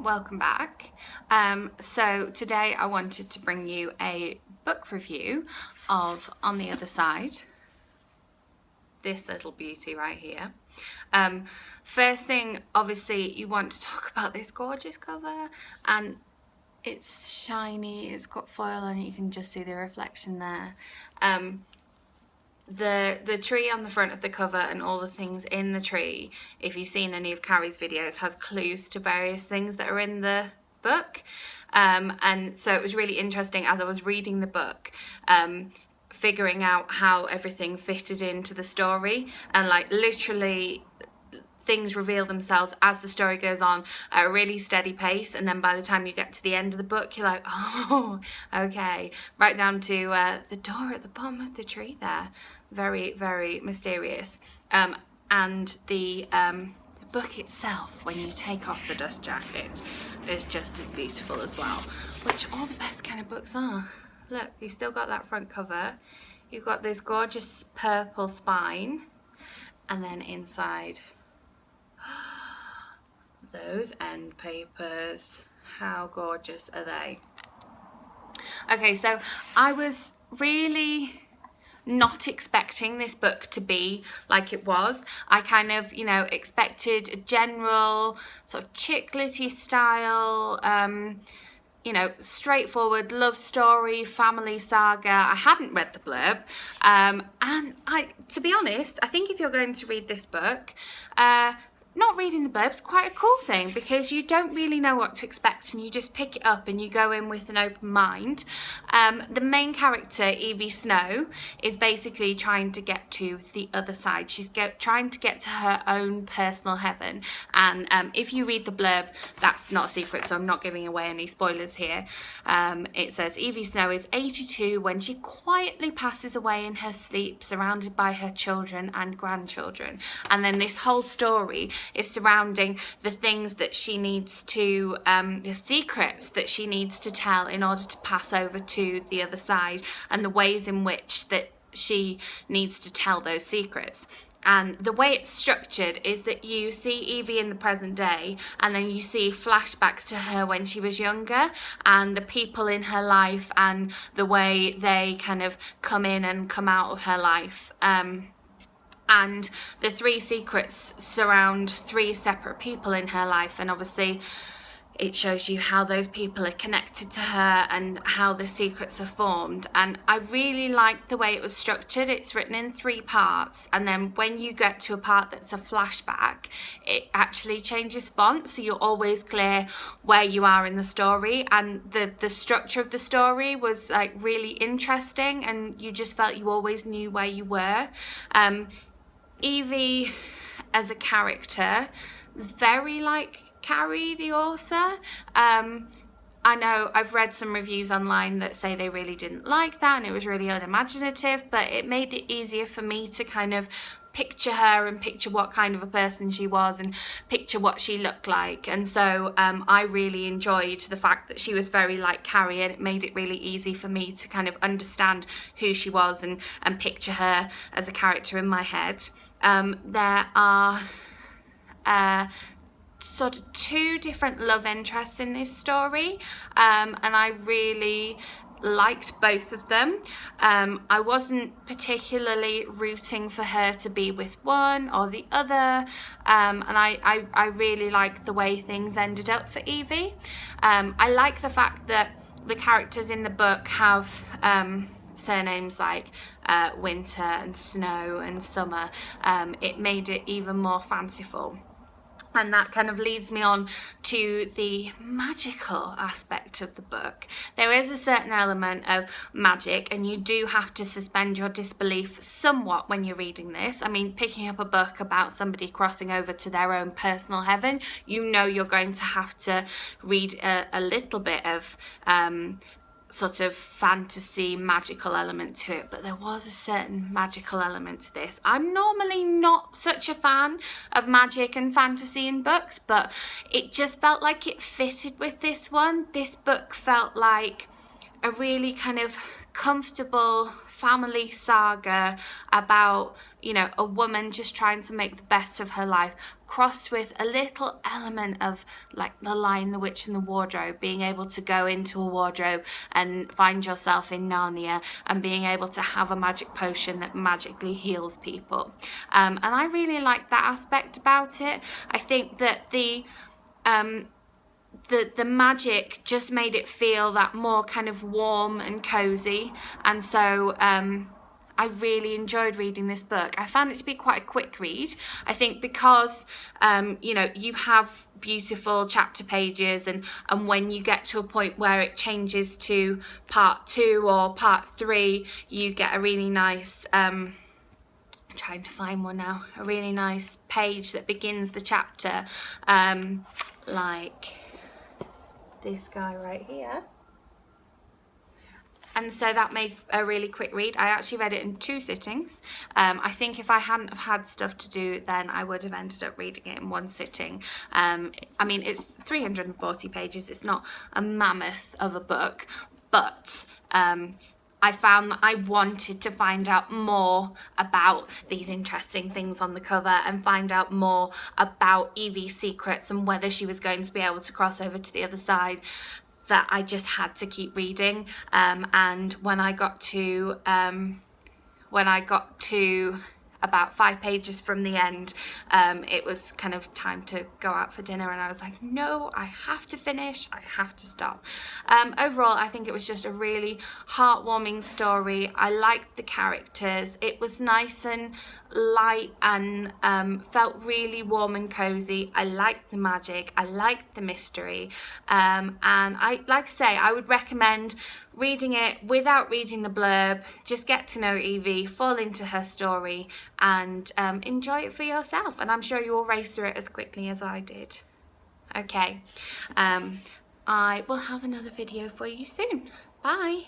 Welcome back. So today I wanted to bring you a book review of On the Other Side, this little beauty right here. First thing, obviously, you want to talk about this gorgeous cover, and it's shiny, it's got foil on it, you can just see the reflection there. The tree on the front of the cover and all the things in the tree, if you've seen any of Carrie's videos, has clues to various things that are in the book. And so it was really interesting as I was reading the book, figuring out how everything fitted into the story, and like literally things reveal themselves as the story goes on at a really steady pace, and then by the time you get to the end of the book you're like, oh, okay, right down to the door at the bottom of the tree there. Very, very mysterious. And the book itself, when you take off the dust jacket, is just as beautiful as well, which all the best kind of books are. Look, you've still got that front cover, you've got this gorgeous purple spine, and then inside those end papers, how gorgeous are they? Okay, so I was really not expecting this book to be like it was. I kind of, expected a general sort of chick litty style, straightforward love story, family saga. I hadn't read the blurb, and to be honest, I think if you're going to read this book, not reading the blurb's quite a cool thing, because you don't really know what to expect and you just pick it up and you go in with an open mind. The main character, Evie Snow, is basically trying to get to the other side. She's trying to get to her own personal heaven, and if you read the blurb, that's not a secret, so I'm not giving away any spoilers here. It says Evie Snow is 82 when she quietly passes away in her sleep, surrounded by her children and grandchildren. And then this whole story is surrounding the things that she needs to, the secrets that she needs to tell in order to pass over to the other side, and the ways in which that she needs to tell those secrets. And the way it's structured is that you see Evie in the present day, and then you see flashbacks to her when she was younger, and the people in her life and the way they kind of come in and come out of her life. And the three secrets surround three separate people in her life, and obviously it shows you how those people are connected to her and how the secrets are formed. And I really liked the way it was structured. It's written in 3 parts, and then when you get to a part that's a flashback, it actually changes font, so you're always clear where you are in the story. And the structure of the story was like really interesting, and you just felt you always knew where you were. Evie as a character is very like Carrie, the author. I know I've read some reviews online that say they really didn't like that and it was really unimaginative, but it made it easier for me to kind of picture her and picture what kind of a person she was and picture what she looked like. And so I really enjoyed the fact that she was very like Carrie, and it made it really easy for me to kind of understand who she was and picture her as a character in my head. There are sort of 2 different love interests in this story, and I really liked both of them. I wasn't particularly rooting for her to be with one or the other, and I really liked the way things ended up for Evie. I like the fact that the characters in the book have surnames like Winter and Snow and Summer. It made it even more fanciful. And that kind of leads me on to the magical aspect of the book. There is a certain element of magic, and you do have to suspend your disbelief somewhat when you're reading this. I mean, picking up a book about somebody crossing over to their own personal heaven, you're going to have to read a little bit of sort of fantasy magical element to it, but there was a certain magical element to this. I'm normally not such a fan of magic and fantasy in books, but it just felt like it fitted with this one. This book felt like a really kind of comfortable family saga about, a woman just trying to make the best of her life, crossed with a little element of like The Lion, the Witch and the Wardrobe, being able to go into a wardrobe and find yourself in Narnia and being able to have a magic potion that magically heals people. And I really like that aspect about it. I think that the magic just made it feel that more kind of warm and cozy, and so I really enjoyed reading this book. I found it to be quite a quick read. I think because you know, you have beautiful chapter pages, and when you get to a point where it changes to part 2 or part 3, you get a really nice I'm trying to find one now, a really nice page that begins the chapter, like this guy right here. And so that made a really quick read. I actually read it in 2 sittings. I think if I hadn't have had stuff to do, then I would have ended up reading it in 1 sitting. I mean, it's 340 pages. It's not a mammoth of a book, but I found that I wanted to find out more about these interesting things on the cover and find out more about Evie's secrets and whether she was going to be able to cross over to the other side, that I just had to keep reading. And when I got to about 5 pages from the end, it was kind of time to go out for dinner, and I was like, no, I have to finish, I have to stop. Overall, I think it was just a really heartwarming story. I liked the characters. It was nice and light and felt really warm and cozy. I liked the magic, I liked the mystery, and like I say, I would recommend reading it without reading the blurb. Just get to know Evie, fall into her story, and enjoy it for yourself, and I'm sure you will race through it as quickly as I did. Okay, I will have another video for you soon. Bye.